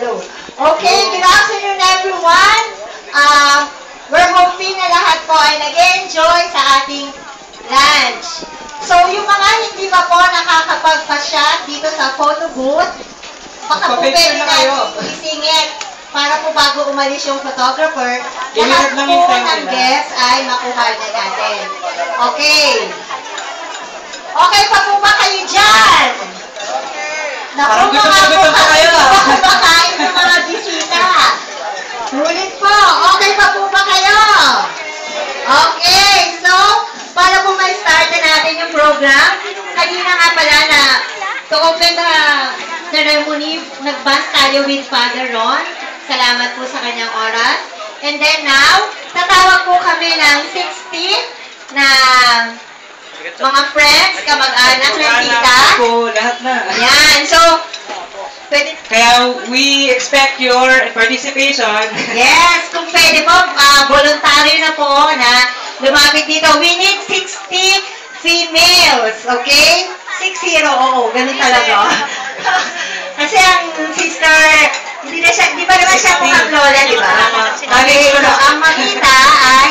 hello. Okay, good afternoon everyone. We're hoping na lahat po ay nag-enjoy sa ating lunch. So, yung mga hindi pa po nakakapagpa-shot dito sa photo booth, baka po pwede natin isingit para po bago umalis yung photographer, lahat po ng guests ay makuha na natin. Okay. Okay pa po ba kayo dyan? Naku, mga po kayo. Kumakain ng mga bisita. Ulit po. Okay pa po ba kayo? Okay. So, para po ma-start na natin yung program, kanina nga pala na to open the ceremony, nag-bus tayo with Father Ron. Salamat po sa kanyang oras. And then now, tatawag po kami ng 60 na mga friends, kamag-anak ng tita. Po, lahat na. Yan. So, pwede... Kaya we expect your participation. Yes, kung pwede po, voluntary na po na lumapit dito. We need 60 females, okay? 60, oo, ganun talaga. Kasi ang sister, di ba naman siya mukhang lola, di ba? Okay, so ang makita ay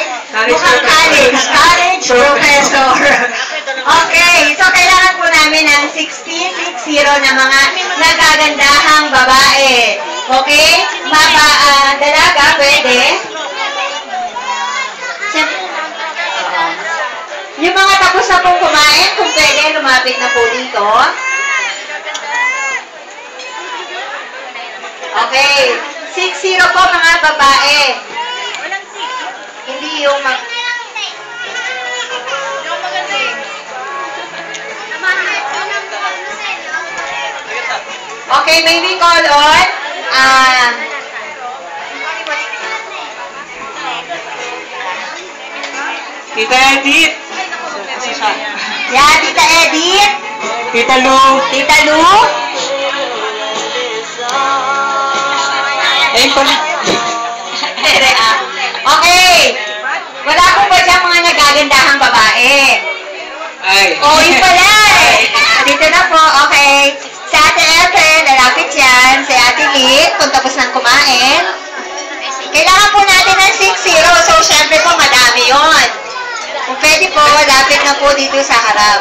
mukhang college professor. Okay, so kailangan po namin ng 60 na mga nagagandahang babae. Okay? Dalaga, pwede. Yung mga tapos na pong kumain, kung pwede, lumapit na po dito. Okay. 60 po mga babae. Hindi yung mga... Okay, may we call on? Tita Edith. Yeah, Tita Edith. Tita Lu. Tita Lu. Ayun pala. Okay. Wala po ba dyan mga nagagandahang babae? Ay. Oh, yun pala eh. Dito na po. Okay. Si Ate Ethel, lalapit yan. Si Ate Lit, kung tapos nang kumain. Kailangan po natin ng 60. So, syempre po, madami yon. Kung pwede po, lapit na po dito sa harap.